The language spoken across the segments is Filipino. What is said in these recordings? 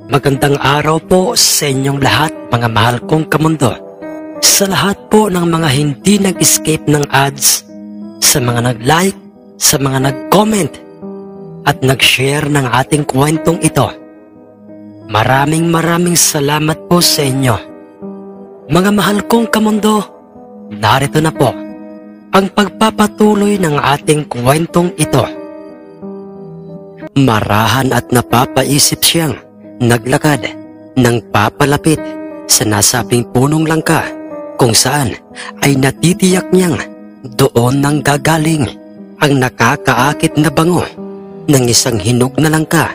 Magandang araw po sa inyong lahat, mga mahal kong kamundo. Sa lahat po ng mga hindi nag-escape ng ads, sa mga nag-like, sa mga nag-comment, at nag-share ng ating kwentong ito. Maraming salamat po sa inyo. Mga mahal kong kamundo, narito na po ang pagpapatuloy ng ating kwentong ito. Marahan at napapaisip siyang naglakad ng papalapit sa nasabing punong langka kung saan ay natitiyak niyang doon nang gagaling ang nakakaakit na bango ng isang hinog na langka.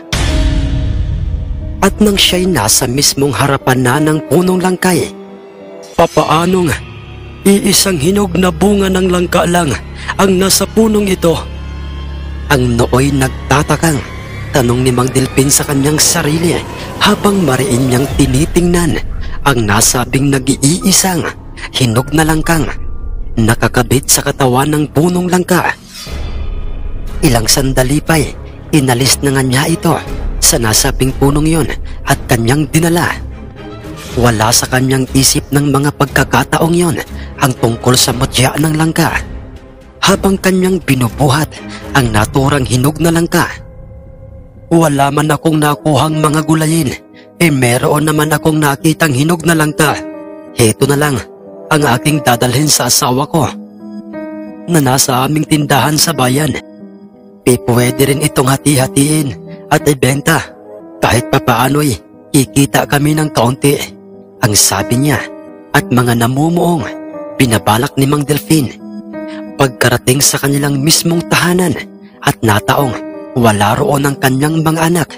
At nang siya'y nasa mismong harapan na ng punong langkay, papaanong iisang hinog na bunga ng langka lang ang nasa punong ito? Ang nooy nagtatakang tanong ni Mang Delfin sa kanyang sarili habang mariin niyang tinitingnan ang nasabing nag-iisang hinog na langkang nakakabit sa katawan ng punong langka. Ilang sandali pa'y inalis na nga niya ito sa nasabing punong yon at kanyang dinala. Wala sa kanyang isip ng mga pagkakataong yon ang tungkol sa mutya ng langka. Habang kanyang binubuhat ang naturang hinog na langka, wala man akong nakuhang mga gulayin, meron naman akong nakitang hinog na langka. Heto na lang ang aking dadalhin sa asawa ko na nasa aming tindahan sa bayan. Pwede rin itong hati-hatiin at ibenta. Kahit papaano'y kikita kami ng kaunti, ang sabi niya, at mga namumuong binabalak ni Mang Delfin. Pagkarating sa kanilang mismong tahanan at nataong wala roon ang kanyang mga anak,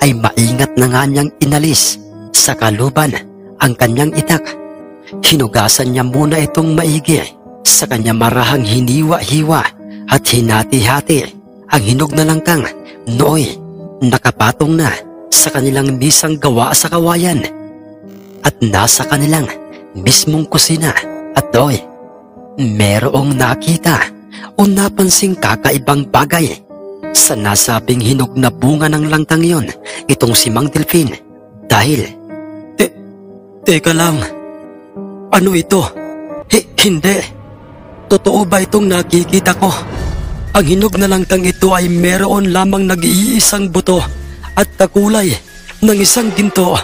ay maingat na nga niyang inalis sa kaluban ang kanyang itak. Hinugasan niya muna itong maigi sa kanya marahang hiniwa-hiwa at hinati-hati ang hinog na langkang nooy nakapatong na sa kanilang misang gawa sa kawayan at nasa kanilang mismong kusina. At doy, merong nakita o napansing kakaibang bagay sa nasabing hinog na bunga ng langkang yon, itong si Mang Delfin. Dahil, Teka lang, ano ito? Hindi. Totoo ba itong nakikita ko? Ang hinog na langkang ito ay meron lamang nag-iisang buto at kakulay ng isang ginto.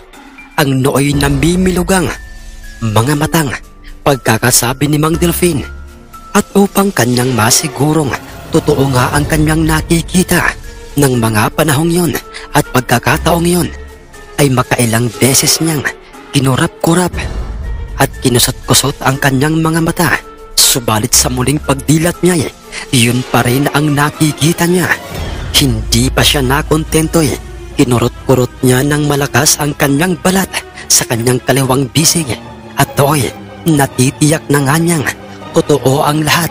Ang nooy namimilugang mga matang pagkakasabi ni Mang Delfin. At upang kanyang masigurong totoo nga ang kanyang nakikita ng mga panahong yon at pagkakataong yon, ay makailang beses niyang kinurap-kurap at kinusot-kusot ang kanyang mga mata. Subalit sa muling pagdilat niya, yun pa rin ang nakikita niya. Hindi pa siya nakontento'y kinurot-kurot niya ng malakas ang kanyang balat sa kanyang kaliwang bisig. At do'y natitiyak na nga niyang totoo ang lahat.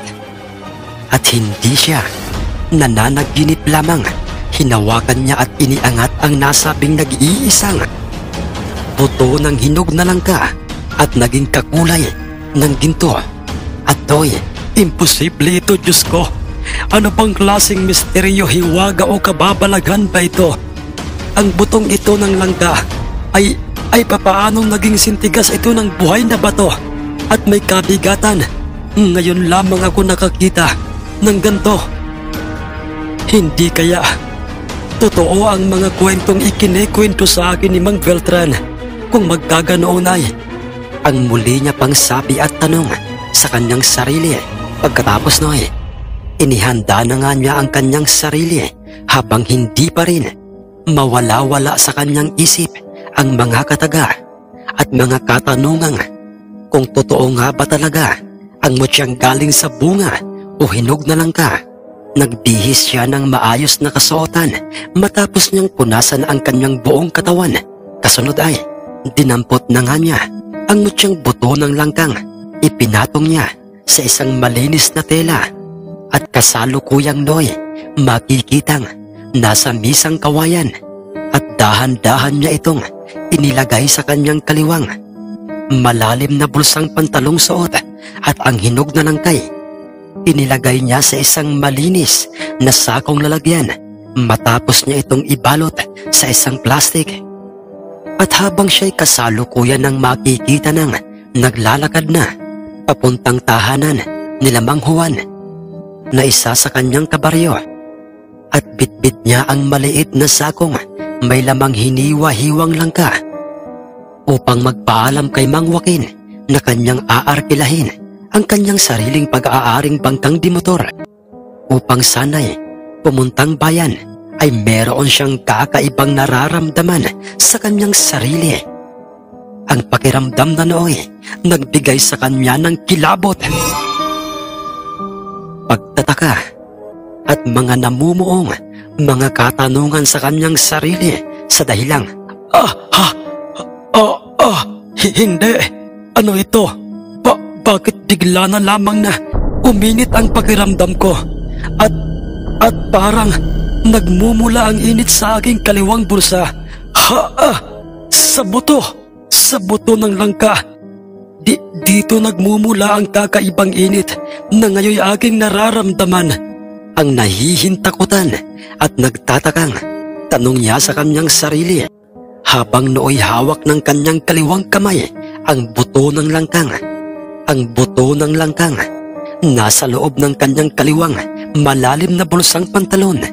At hindi siya nananaginip lamang. Hinawakan niya at iniangat ang nasabing nag-iisang buto ng hinog na langka at naging kakulay ng ginto. At doy, imposible ito, Diyos ko. Ano bang klaseng misteryo, hiwaga o kababalaghan ba ito? Ang butong ito ng langka ay papaanong naging sintigas ito ng buhay na bato at may kabigatan? Ngayon lamang ako nakakita ng ganito. Hindi kaya totoo ang mga kwentong ikinikwento sa akin ni Mang Beltran? Kung magkaganoon ay, ang muli niya pang sabi at tanong sa kanyang sarili. Pagkatapos noy, inihanda na nga niya ang kanyang sarili habang hindi pa rin mawala-wala sa kanyang isip ang mga kataga at mga katanungang kung totoo nga ba talaga ang mutyang galing sa bunga o hinog na langka. Nagbihis siya ng maayos na kasuotan matapos niyang punasan ang kanyang buong katawan. Kasunod ay dinampot na nga niya ang mutyang buto ng langkang. Ipinatong niya sa isang malinis na tela at kasalukuyang noy makikitang nasa misang kawayan at dahan-dahan niya itong inilagay sa kanyang kaliwang malalim na bulsang pantalong suot at ang hinog na langkay inilagay niya sa isang malinis na sakong lalagyan matapos niya itong ibalot sa isang plastik. At habang siya'y kasalukuyan ng makikita ng naglalakad na papuntang tahanan nila Mang Juan na isa sa kanyang kabaryo, at bitbit niya ang maliit na sakong may lamang hiniwa-hiwang langka upang magpaalam kay Mang Joaquin na kanyang aarkilahin ang kanyang sariling pag-aaring bangkang dimotor upang sana'y pumuntang bayan ay meron siyang kakaibang nararamdaman sa kanyang sarili. Ang pakiramdam na nooy nagbigay sa kanya ng kilabot, pagtataka at mga namumuong mga katanungan sa kanyang sarili sa dahilang, hindi, ano ito? Bakit bigla na lamang na uminit ang pakiramdam ko at parang nagmumula ang init sa aking kaliwang bulsa. Sa buto ng langka. Dito nagmumula ang kakaibang init na ngayon aking nararamdaman. Ang nahihintakutan at nagtatakang tanong niya sa kanyang sarili habang nooy hawak ng kanyang kaliwang kamay ang buto ng langkang. Ang buto ng langkang nasa loob ng kanyang kaliwang malalim na bulsang pantalon,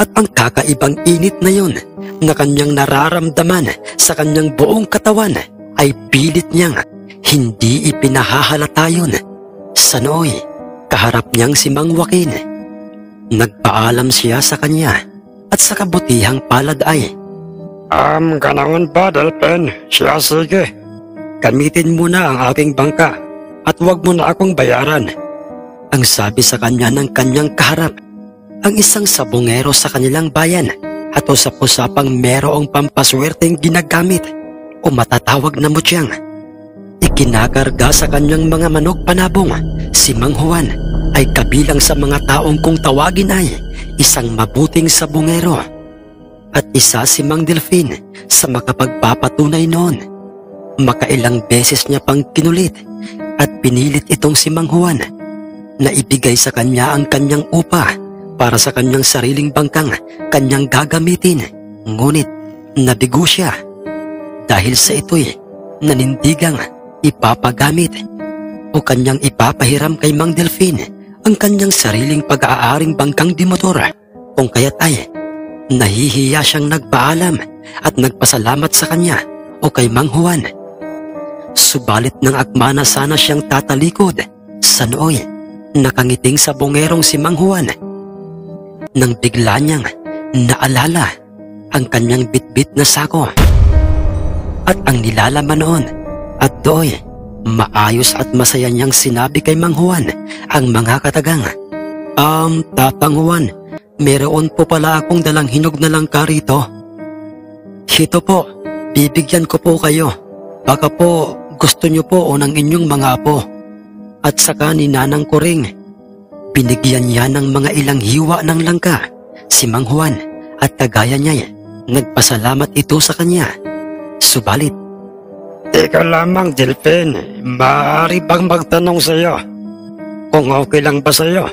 at ang kakaibang init na yun na kanyang nararamdaman sa kanyang buong katawan ay pilit niyang hindi ipinahahalata yun. Sa nooy kaharap niyang si Mang Joaquin. Nagpaalam siya sa kanya at sa kabutihang palad ay, Ganoon ba, Delphin? Siya, sige. gamitin mo na ang aking bangka at huwag mo na akong bayaran. Ang sabi sa kanya ng kanyang kaharap, ang isang sabongero sa kanilang bayan at usap-usapang merong pampaswerteng ginagamit o matatawag na mutyang. Ikinakarga sa kanyang mga manok panabong, si Mang Juan ay kabilang sa mga taong kung tawagin ay isang mabuting sabongero. At isa si Mang Delphin sa makapagpapatunay noon. Makailang beses niya pang kinulit at pinilit itong si Mang Juan na ibigay sa kanya ang kanyang upa para sa kanyang sariling bangkang kanyang gagamitin. Ngunit nabigo siya dahil sa ito'y nanindigang ipapagamit o kanyang ipapahiram kay Mang Delphin ang kanyang sariling pag-aaring bangkang dimotor, kung kaya't ay nahihiya siyang nagpaalam at nagpasalamat sa kanya o kay Mang Juan. Subalit nang akma na sana siyang tatalikod sa nooy nakangiting sa bongerong si Mang Juan, nang bigla niyang naalala ang kanyang bitbit na sako at ang nilalaman noon, at do'y maayos at masaya niyang sinabi kay Mang Juan ang mga katagang, Tatang Juan, meron po pala akong dalang hinog na langka rito. Ito po, bibigyan ko po kayo. Baka po gusto niyo po o ng inyong mga apo. At saka ni Nanang Kuring. Binigyan niya ng mga ilang hiwa ng langka si Mang Juan, at kagaya niya nagpasalamat ito sa kanya. Subalit, Teka lamang, Delphin. Maaari bang magtanong sa'yo? Kung okay lang ba sa'yo?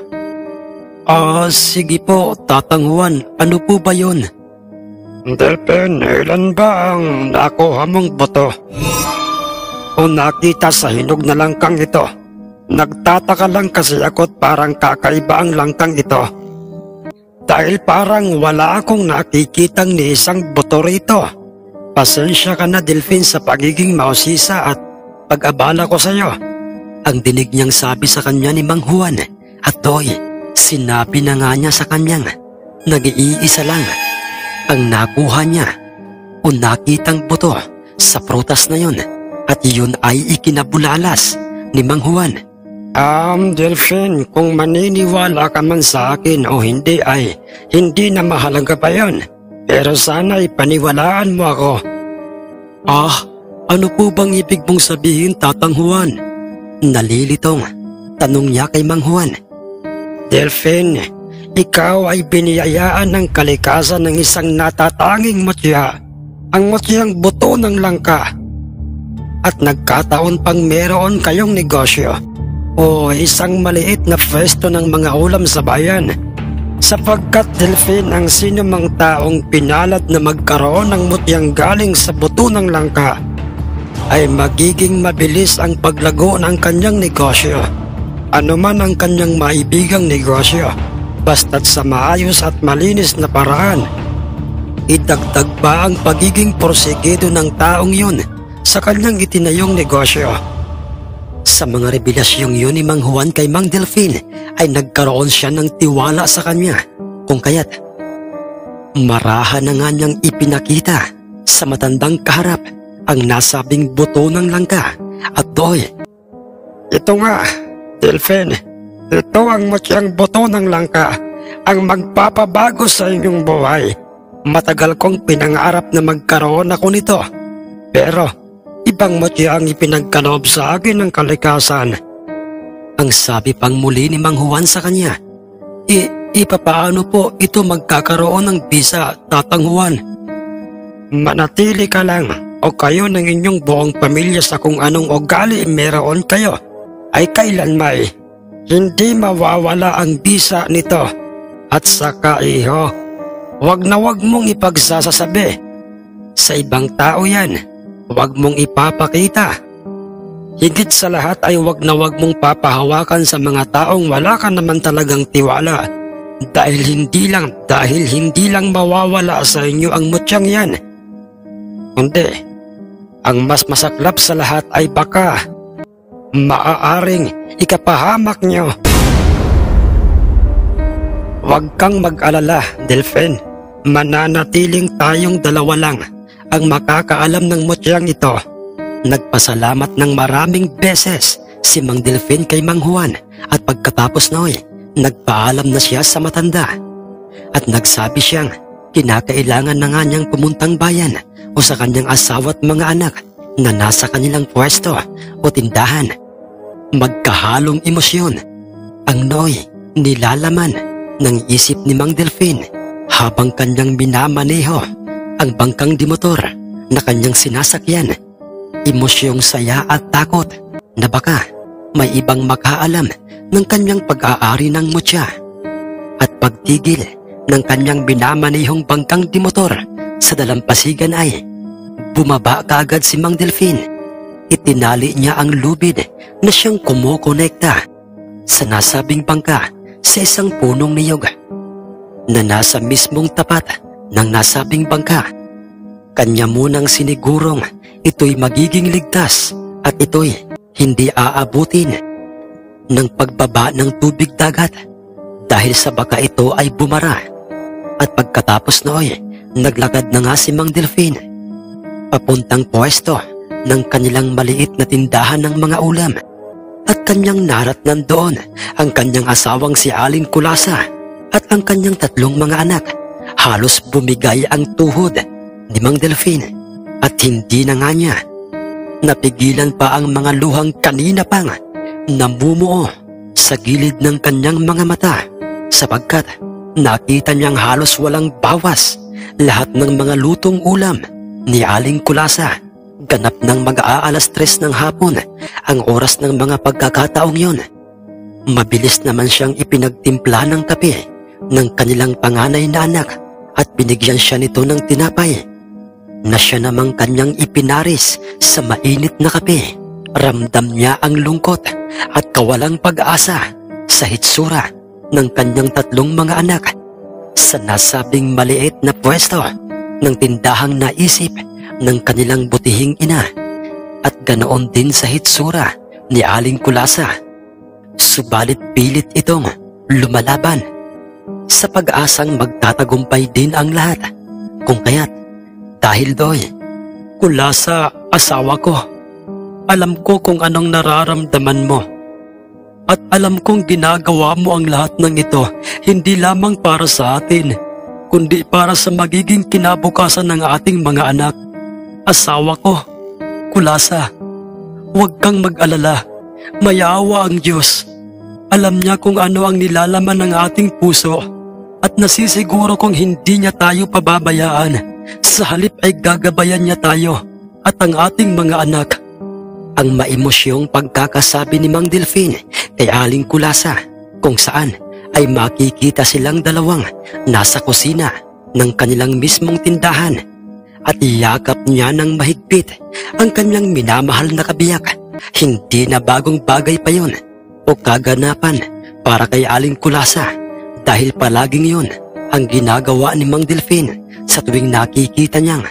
Sige po, Tatang Juan. Ano po ba yun? Delphin, ilan ba ang nakuha mong boto? O nakita sa hinog na langkang ito? Nagtataka lang kasi ako't parang kakaiba ang langkang ito. Dahil parang wala akong nakikitang ni isang boto rito. Pasensya ka na, Delphin, sa pagiging mausisa at pag-abala ko sa'yo. Ang dinig niyang sabi sa kanya ni Mang Juan, at do'y sinabi na nga niya sa kanyang nag-iisa lang ang nakuha niya o nakitang buto sa prutas na yun, at yun ay ikinabulalas ni Mang Juan. Delphin, kung maniniwala ka man sa akin o hindi ay hindi na mahalaga pa yun. Pero sana ipaniwalaan mo ako. Ano po bang ibig mong sabihin, Tatang Juan? Nalilitong tanong niya kay Mang Juan. Delphin, ikaw ay biniyayaan ng kalikasan ng isang natatanging mutya, ang mutyang buto ng langka. At nagkataon pang meron kayong negosyo o isang maliit na pwesto ng mga ulam sa bayan Sapagkat Delphin, ang sino mang taong pinalad na magkaroon ng mutyang galing sa buto ng langka ay magiging mabilis ang paglago ng kanyang negosyo. Ano man ang kanyang maibigang negosyo, basta't sa maayos at malinis na paraan. Idagdag pa ang pagiging porsigido ng taong yun sa kanyang itinayong negosyo. Sa mga revelasyong yun ni Mang Juan kay Mang Delphin ay nagkaroon siya ng tiwala sa kanya, kung kaya't marahan na nga niyang ipinakita sa matandang kaharap ang nasabing buto ng langka at doy. Ito nga, Delphin, ito ang mutyang buto ng langka, ang magpapabago sa inyong buhay. Matagal kong pinangarap na magkaroon ako nito, pero ibang mutya ang ipinagkaloob sa akin ng kalikasan. Ang sabi pang muli ni Mang Juan sa kanya, Ipapaano po ito magkakaroon ng bisa, Tatang Juan? Manatili ka lang o kayo ng inyong buong pamilya sa kung anong ugali meron kayo ay kailanmay hindi mawawala ang bisa nito. At saka iho, wag na wag mong ipagsasasabi sa ibang tao yan, wag mong ipapakita. Higit sa lahat ay wag na wag mong papahawakan sa mga taong wala ka naman talagang tiwala. Dahil hindi lang mawawala sa inyo ang mutyang yan. Kundi, ang mas masaklap sa lahat ay baka maaaring ikapahamak nyo. Huwag kang mag-alala, Delphin. Mananatiling tayong dalawa lang ang makakaalam ng mutyang ito. Nagpasalamat ng maraming beses si Mang Delphin kay Mang Juan at pagkatapos noy, nagpaalam na siya sa matanda. At nagsabi siyang kinakailangan na nga niyang pumuntang bayan o sa kanyang asawa at mga anak na nasa kanilang pwesto o tindahan. Magkahalong emosyon ang noy nilalaman ng isip ni Mang Delphin habang kanyang minamaneho ang bangkang dimotor na kanyang sinasakyan. Emosyong saya at takot na baka may ibang makaalam ng kanyang pag-aari ng mutya. At pagtigil ng kanyang binamanehong bangkang dimotor sa dalampasigan ay bumaba kaagad si Mang Delphin. Itinali niya ang lubid na siyang kumukonekta sa nasabing bangka sa isang punong niyog na nasa mismong tapat ng nasabing bangka. Kanya munang sinigurong ito'y magiging ligtas at ito'y hindi aabutin ng pagbaba ng tubig dagat dahil sa baka ito ay bumara. At pagkatapos noy, naglakad na nga si Mang Delphin papuntang pwesto ng kanilang maliit na tindahan ng mga ulam at kanyang naratnan doon ang kanyang asawang si Aling Kulasa at ang kanyang 3 mga anak. Halos bumigay ang tuhod ni Mang Delphin at hindi na nga niya napigilan pa ang mga luhang kanina pang namumuo sa gilid ng kanyang mga mata sapagkat nakita niyang halos walang bawas lahat ng mga lutong ulam ni Aling Kulasa. Ganap ng mag-aalas 3 ng hapon ang oras ng mga pagkakataong yon. Mabilis naman siyang ipinagtimpla ng kape ng kanilang panganay na anak at binigyan siya nito ng tinapay na siya namang kanyang ipinaris sa mainit na kape. Ramdam niya ang lungkot at kawalang pag-asa sa hitsura ng kanyang 3 mga anak sa nasabing maliit na pwesto ng tindahang naisip ng kanilang butihing ina at ganoon din sa hitsura ni Aling Kulasa. Subalit pilit itong lumalaban sa pag-asang magtatagumpay din ang lahat. Kung kaya't dahil doy, Kulasa, asawa ko, alam ko kung anong nararamdaman mo. At alam kong ginagawa mo ang lahat ng ito hindi lamang para sa atin, kundi para sa magiging kinabukasan ng ating mga anak. Asawa ko, Kulasa, huwag kang mag-alala. Mayawa ang Diyos. Alam niya kung ano ang nilalaman ng ating puso at nasisiguro kong hindi niya tayo pababayaan. Sa halip ay gagabayan niya tayo at ang ating mga anak. Ang maemosyong pagkakasabi ni Mang Delphin kay Aling Kulasa kung saan ay makikita silang dalawang nasa kusina ng kanilang mismong tindahan at yakap niya ng mahigpit ang kanyang minamahal na kabiyak. Hindi na bagong bagay pa yon o kaganapan para kay Aling Kulasa dahil palaging yon ang ginagawa ni Mang Delfin sa tuwing nakikita niyang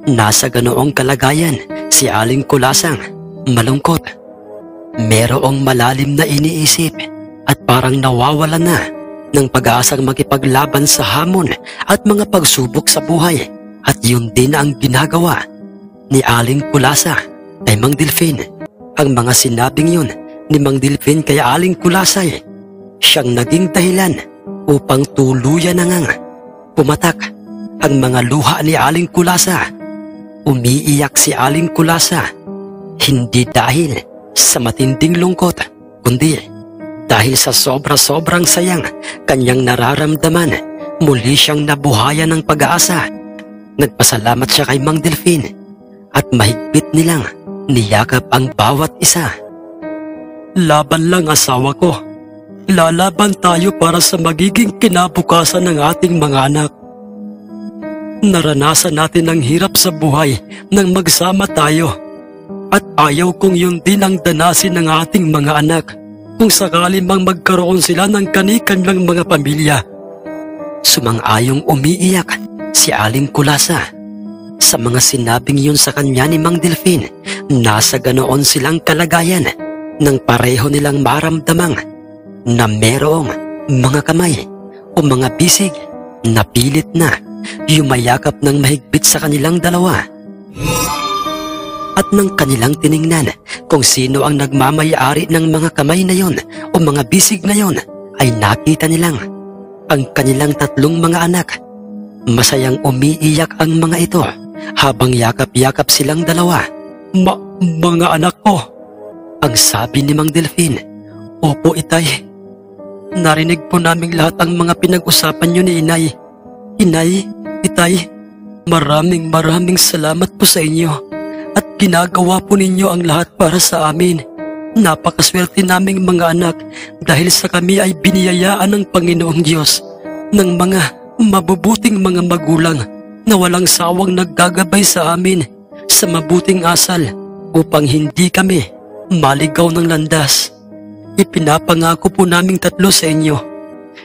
nasa ganoong kalagayan si Aling Kulasang malungkot. Merong malalim na iniisip at parang nawawala na ng pag-aasang makipaglaban sa hamon at mga pagsubok sa buhay, at yun din ang ginagawa ni Aling Kulasa kay Mang Delfin. Ang mga sinabing yun ni Mang Delfin kay Aling Kulasa siyang naging dahilan upang tuluyan na ngang pumatak ang mga luha ni Aling Kulasa. Umiiyak si Aling Kulasa hindi dahil sa matinding lungkot, kundi dahil sa sobra-sobrang sayang kanyang nararamdaman. Muli siyang nabuhayan ng pag-aasa. Nagpasalamat siya kay Mang Delfin at mahigpit nilang niyakap ang bawat isa. Laban lang, asawa ko. Lalaban tayo para sa magiging kinabukasan ng ating mga anak. Naranasan natin ang hirap sa buhay nang magsama tayo. At ayaw kong yun din ang danasin ng ating mga anak kung sakali mang magkaroon sila ng kani-kanilang mga pamilya. Sumang-ayong umiiyak si Aling Kulasa sa mga sinabing yun sa kanya ni Mang Delfin. Nasa ganoon silang kalagayan nang pareho nilang maramdamang na merong mga kamay o mga bisig na pilit na yumayakap ng mahigpit sa kanilang dalawa. At nang kanilang tiningnan kung sino ang nagmamayari ng mga kamay na yon o mga bisig na yon, ay nakita nilang ang kanilang tatlong mga anak. Masayang umiiyak ang mga ito habang yakap-yakap silang dalawa. Mga anak ko, ang sabi ni Mang Delfin. Opo, Itay. Narinig po naming lahat ang mga pinag-usapan niyo ni Inay. Inay, Itay, maraming salamat po sa inyo. At ginagawa po ninyo ang lahat para sa amin. Napakaswerte naming mga anak dahil sa kami ay biniyayaan ng Panginoong Diyos ng mga mabubuting mga magulang na walang sawang naggagabay sa amin sa mabuting asal upang hindi kami maligaw ng landas. Ipinapangako po naming tatlo sa inyo,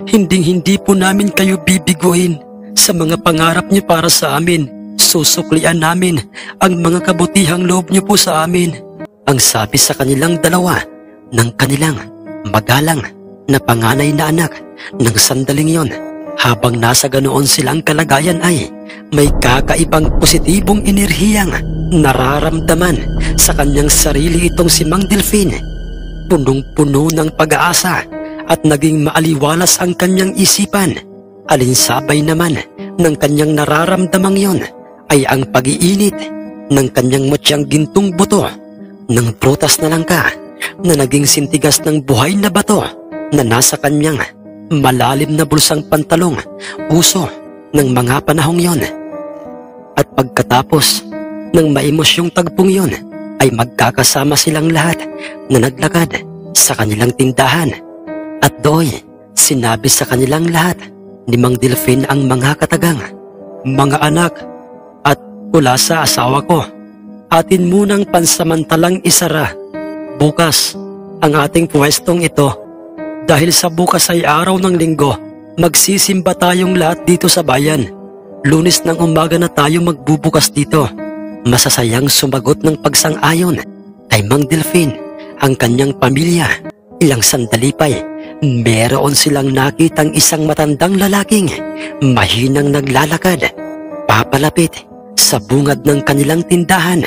hindi po namin kayo bibiguin sa mga pangarap niyo para sa amin. Susuklian namin ang mga kabutihang loob niyo po sa amin. Ang sabi sa kanilang dalawa ng kanilang magalang na panganay na anak. Ng sandaling yon, habang nasa ganoon silang kalagayan, ay may kakaibang positibong enerhiyang nararamdaman sa kanyang sarili itong si Mang Delfin. Punong-puno ng pag-aasa at naging maaliwalas ang kanyang isipan. Alinsabay naman ng kanyang nararamdamang yon ay ang pag-iinit ng kanyang mutyang gintong buto ng prutas na langka na naging sintigas ng buhay na bato na nasa kanyang malalim na bulsang pantalong uso ng mga panahong yon. At pagkatapos ng maimosyong tagpong yon, ay magkakasama silang lahat na naglakad sa kanilang tindahan. At doon sinabi sa kanilang lahat ni Mang Delfin ang mga katagang, mga anak, mula sa asawa ko, atin munang pansamantalang isara bukas ang ating pwestong ito dahil sa bukas ay araw ng linggo. Magsisimba tayong lahat dito sa bayan. Lunes ng umaga na tayo magbubukas dito. Masasayang sumagot ng pagsang-ayon kay Mang Delfin ang kanyang pamilya. Ilang sandali pa'y meron silang nakitang isang matandang lalaking mahinang naglalakad papalapit sa bungad ng kanilang tindahan.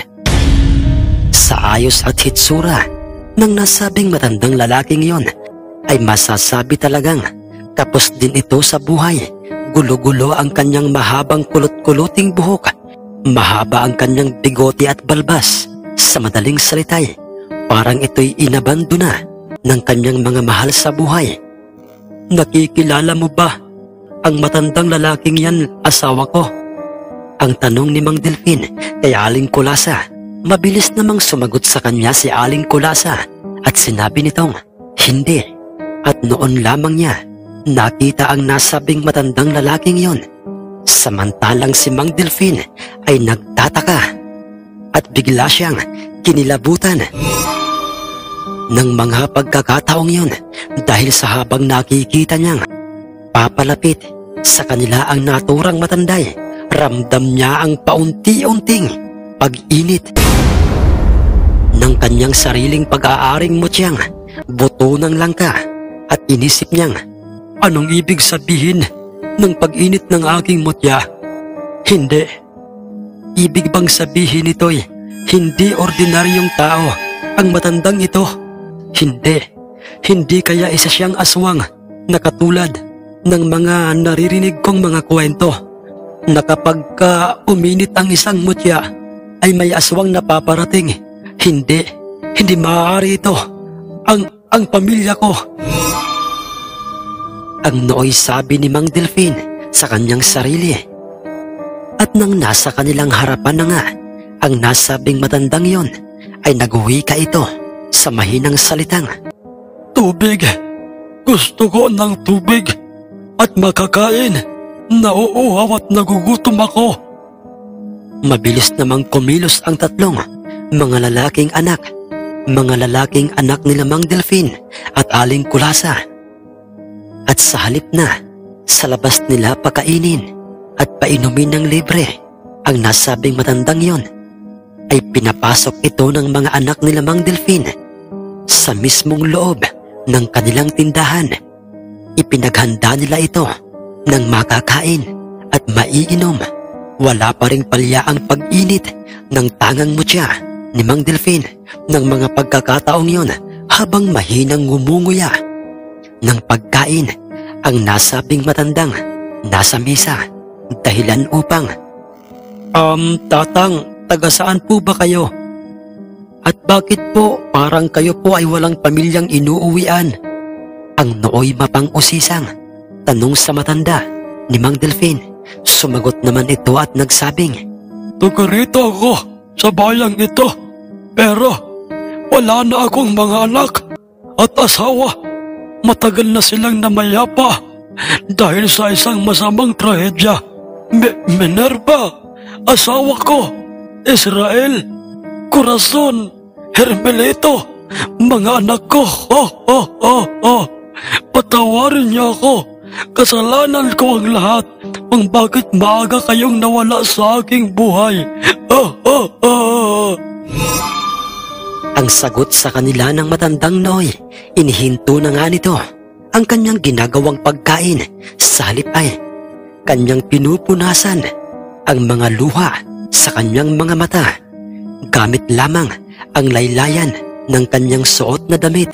Sa ayos at hitsura ng nasabing matandang lalaking yon, ay masasabi talagang kapos din ito sa buhay. Gulo-gulo ang kanyang mahabang kulot-kuluting buhok, mahaba ang kanyang bigote at balbas. Sa madaling salitay, parang ito'y inabandona ng kanyang mga mahal sa buhay. Nakikilala mo ba ang matandang lalaking yan, asawa ko? Ang tanong ni Mang Delfin kay Aling Kulasa. Mabilis namang sumagot sa kanya si Aling Kulasa at sinabi nitong hindi. At noon lamang niya nakita ang nasabing matandang lalaking yon. Samantalang si Mang Delfin ay nagtataka at bigla siyang kinilabutan ng mga pagkakataong yon dahil sa habang nakikita niyang papalapit sa kanila ang naturang matanday, ramdam niya ang paunti-unting pag-init ng kanyang sariling pag-aaring mutyang buto ng langka at inisip niyang, anong ibig sabihin ng pag-init ng aking mutya? Hindi. Ibig bang sabihin nito'y hindi ordinaryong tao ang matandang ito? Hindi. Hindi kaya isa siyang aswang na katulad ng mga naririnig kong mga kwento na kapag uminit ang isang mutya ay may aswang na paparating. Hindi. Hindi maaari ito. Ang pamilya ko. Ang nooy sabi ni Mang Delfin sa kanyang sarili. At nang nasa kanilang harapan na nga, ang nasabing matandang yon ay nagwika ito sa mahinang salitang, Tubig. Gusto ko ng tubig at makakain. Nauuhaw at nagugutom ako. Mabilis namang kumilos ang tatlong mga lalaking anak nila Mang Delfin at Aling Kulasa. At sa halip na sa labas nila pakainin at painumin ng libre ang nasabing matandang yon, ay pinapasok ito ng mga anak nila Mang Delfin sa mismong loob ng kanilang tindahan. Ipinaghanda nila ito ng makakain at maiinom. Wala pa ring palya ang pag-init ng tangang mutya ni Mang Delfin ng mga pagkakataong yon habang mahinang ngumunguya ng pagkain ang nasabing matandang nasa mesa, dahilan upang, Tatang, taga saan po ba kayo? At bakit po parang kayo po ay walang pamilyang inuuwian? Ang nooy mapang-usisang tanong sa matanda ni Mang Delfin. Sumagot naman ito at nagsabing, Taga rito ako sa bayang ito, pero wala na akong mga anak at asawa. Matagal na silang namayapa dahil sa isang masamang trahedya. Minerva, asawa ko, Israel, Corazon, Hermelito, mga anak ko, patawarin niyo ako. Kasalanan ko ang lahat kung bakit maaga kayong nawala sa aking buhay. Ang sagot sa kanila ng matandang Noy, inihinto na nga nito ang kanyang ginagawang pagkain. Sa halip ay kanyang pinupunasan ang mga luha sa kanyang mga mata gamit lamang ang laylayan ng kanyang suot na damit.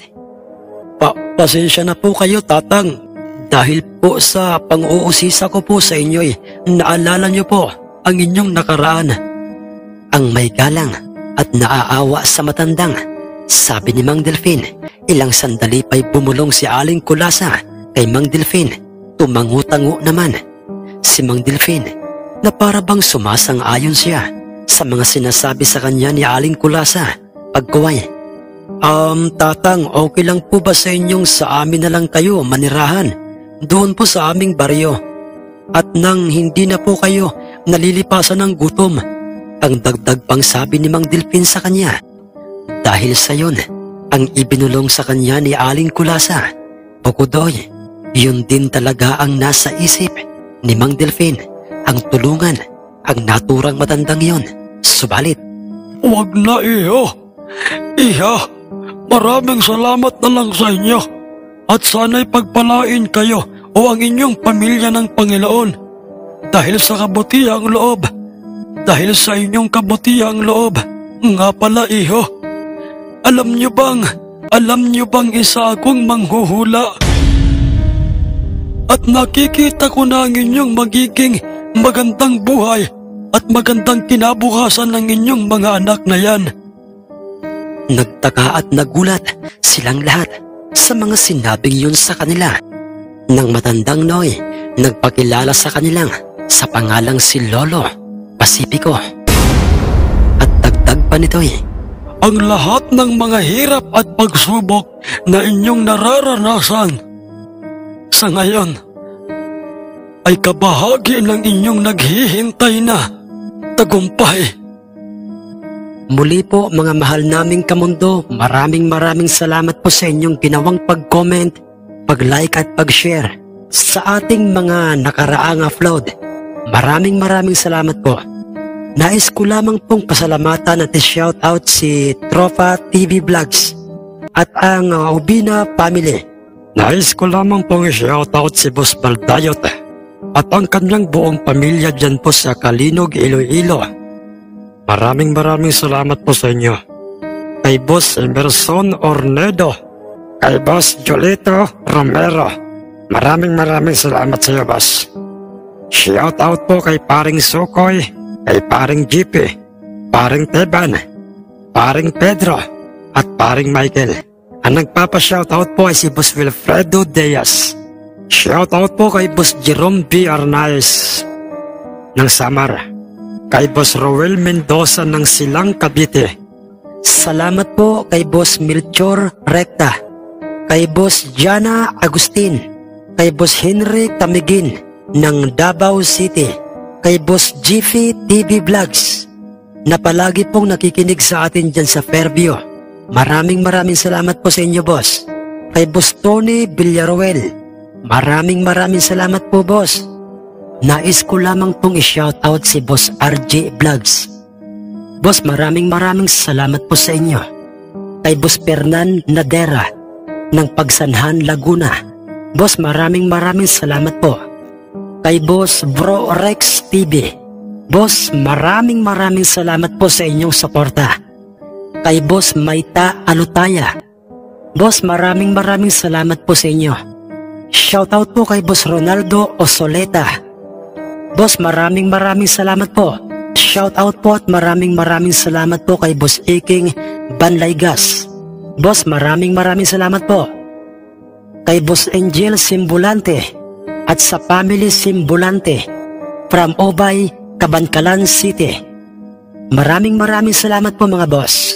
Pasensya na po kayo, Tatang. Dahil po sa pang-uusisa ko po sa inyo'y naalala niyo po ang inyong nakaraan. Ang may galang at naaawa sa matandang, sabi ni Mang Delfin. Ilang sandali pa'y bumulong si Aling Kulasa kay Mang Delfin. Tumangutango naman si Mang Delfin na para bang sumasang-ayon siya sa mga sinasabi sa kanya ni Aling Kulasa. Pagkuway, Tatang, okay lang po ba sa inyong sa amin na lang kayo manirahan? Doon po sa aming baryo. At nang hindi na po kayo nalilipasan ng gutom, ang dagdag pang sabi ni Mang Delfin sa kanya. Dahil sa yon, ang ibinulong sa kanya ni Aling Kulasa. Bukudoy, yun din talaga ang nasa isip ni Mang Delfin, ang tulungan ang naturang matandang yon. Subalit, Huwag na, Iho. Iha, maraming salamat na lang sa inyo. At sana'y pagpalain kayo o ang inyong pamilya ng Panginoon dahil sa kabutihang loob. Dahil sa inyong kabutihang loob. Nga pala, Iho, alam niyo bang isa akong manghuhula? At nakikita ko na ang inyong magiging magandang buhay at magandang kinabukasan ng inyong mga anak na yan. Nagtaka at nagulat silang lahat sa mga sinabing yun sa kanila. Nang matandang Noy, nagpakilala sa kanilang sa pangalang si Lolo Pacifico. At dagdag pa nito'y, ang lahat ng mga hirap at pagsubok na inyong nararanasan, Sa ngayon, ay kabahagi ng inyong naghihintay na tagumpay. Muli po mga mahal naming kamundo, maraming salamat po sa inyong ginawang pag-comment, pag-like at pag-share sa ating mga nakaraang upload. Maraming salamat po. Nais ko lamang pong pasalamatan at shoutout si Tropa TV Vlogs at ang Ubina Family. Nais ko lamang pong shoutout si Boss Baldayot at ang kanyang buong pamilya dyan po sa Kalinog, Iloilo. Maraming salamat po sa inyo. Kay Boss Emerson Ornedo, kay Boss Jolito Romero, maraming salamat sa iyo, boss. Shout out po kay Paring Sukoy, kay Paring GP, Paring Teban, Paring Pedro, at Paring Michael. Ang nagpapa-shoutout po ay si Boss Wilfredo Diaz. Shoutout po kay Boss Jerome B. Arnaez ng Samar, kay Boss Roel Mendoza ng Silang, Cavite. Salamat po kay Boss Melchor Recta, kay Boss Jana Agustin, kay Boss Henry Tamigin ng Davao City, kay Boss Jiffy TV Vlogs na palagi pong nakikinig sa atin dyan sa Fairview. Maraming salamat po sa inyo, boss. Kay Boss Tony Villaruel, maraming salamat po, boss. Nais ko lamang pong i-shoutout si Boss RJ Vlogs. Boss, maraming salamat po sa inyo. Kay Boss Fernan Nadera ng Pagsanhan, Laguna. Boss, maraming salamat po. Kay Boss Bro Rex TV. Boss, maraming salamat po sa inyong suporta. Kay Boss Maita Alutaya. Boss, maraming salamat po sa inyo. Shoutout po kay Boss Ronaldo Osoleta. Boss, maraming salamat po. Shoutout po at maraming salamat po kay Boss Iking Banlaygas. Boss, maraming salamat po. Kay Boss Angel Simbulante at sa Family Simbulante from Obay, Cabancalan City. Maraming salamat po mga boss.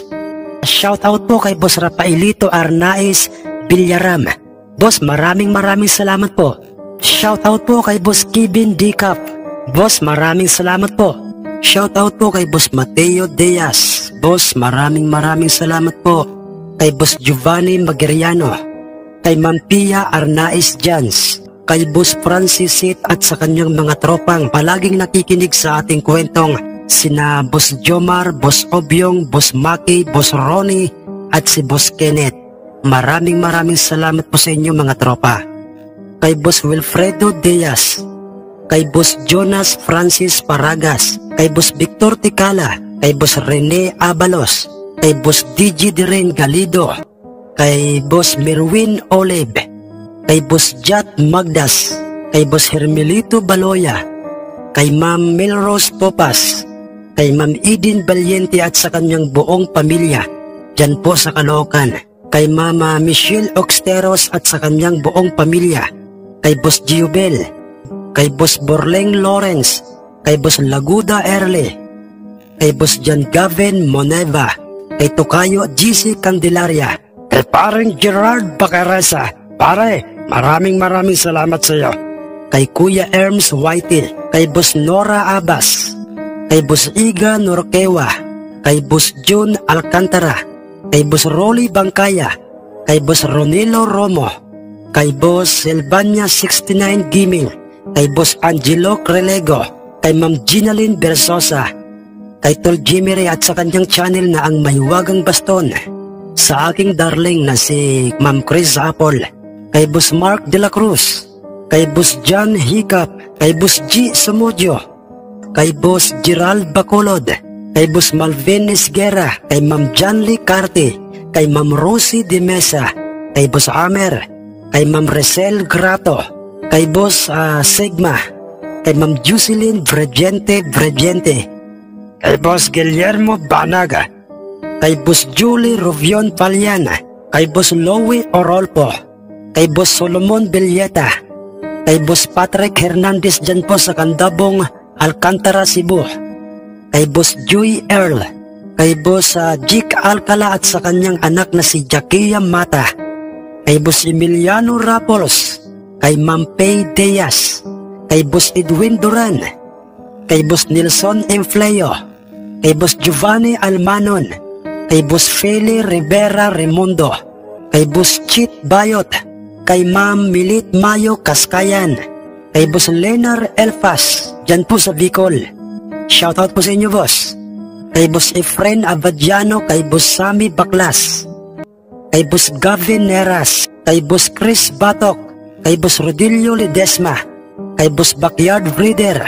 Shoutout po kay Boss Rafaelito Arnaez Villaram. Boss, maraming salamat po. Shoutout po kay Boss Kevin Dicap. Boss, maraming salamat po. Shoutout po kay Boss Mateo Diaz. Boss, maraming salamat po. Kay Boss Giovanni Magiriano, kay Ma'am Pia Arnaez Jans, kay Boss Francis Sit at sa kanyang mga tropang palaging nakikinig sa ating kwentong, sina Boss Jomar, Boss Obyong, Boss Maki, Boss Ronnie at si Boss Kenneth. Maraming salamat po sa inyo mga tropa. Kay Boss Wilfredo Diaz, kay Boss Jonas Francis Paragas, kay Boss Victor Ticala, kay Boss Rene Abalos, kay Boss DJ Diren Galido, kay Boss Merwin Olive, kay Boss Jat Magdas, kay Boss Hermelito Baloya, kay Ma'am Melrose Topas, kay Ma'am Eden Valiente at sa kanyang buong pamilya dyan po sa Caloocan, kay Mama Michelle Oxteros at sa kanyang buong pamilya, kay Boss Giobel, kay Boss Borleng Lawrence, kay Boss Laguda Erle, kay Boss John Gavin Moneva, kay Tokayo GC Candelaria, kay Paring Gerard Bacaresa. Pare, maraming salamat sa iyo. Kay Kuya Erms Whitey, kay Boss Nora Abbas, kay Boss Iga Norquewa, kay Boss June Alcantara, kay Boss Rolly Bangkaya, kay Boss Ronilo Romo, kay Boss Silvania 69 Gaming, kay Boss Angelo Crelego, kay Ma'am Ginaline Bersosa, kay Tol Jimmy Ray at sa kanyang channel na ang Mahiwagang Baston, sa aking darling na si Ma'am Chris Apple, kay Boss Mark de la Cruz, kay Boss John Hiccup, kay Boss G. Samudio, kay Boss Gerald Bacolod, kay Boss Malvin Esguera, kay Ma'am Janly Carte, kay Ma'am Rosie de Mesa, kay Boss Amer, kay Ma'am Resel Grato, kay Boss Sigma, kay Ma'am Jocelyn Bregente, kay Boss Guillermo Banaga, kay Boss Julie Rovion Paliana, kay Boss Louie Orolpo, kay Boss Solomon Villeta, kay Boss Patrick Hernandez dyan po sa Candabong, Alcantara, Cebu, kay Boss Joey Earl, kay Boss Jik Alcala at sa kanyang anak na si Jakia Mata, kay Boss Emiliano Rapolos, kay Ma'am Pay Diaz, kay Boss Edwin Duran, kay Boss Nelson Enfleo, kay Boss Giovanni Almanon, kay Boss Feli Rivera Remundo, kay Boss Chit Bayot, kay Ma'am Milit Mayo Kaskayan, kay Boss Lenar Elfas, dyan po sa Bicol. Shoutout po sa inyo, boss. Kay Boss Efren Abadiano, kay Boss Sammy Baklas, kay Boss Gavin Neras, kay Boss Chris Batok, kay Boss Rodilio Ledesma, kay Boss Backyard Breeder,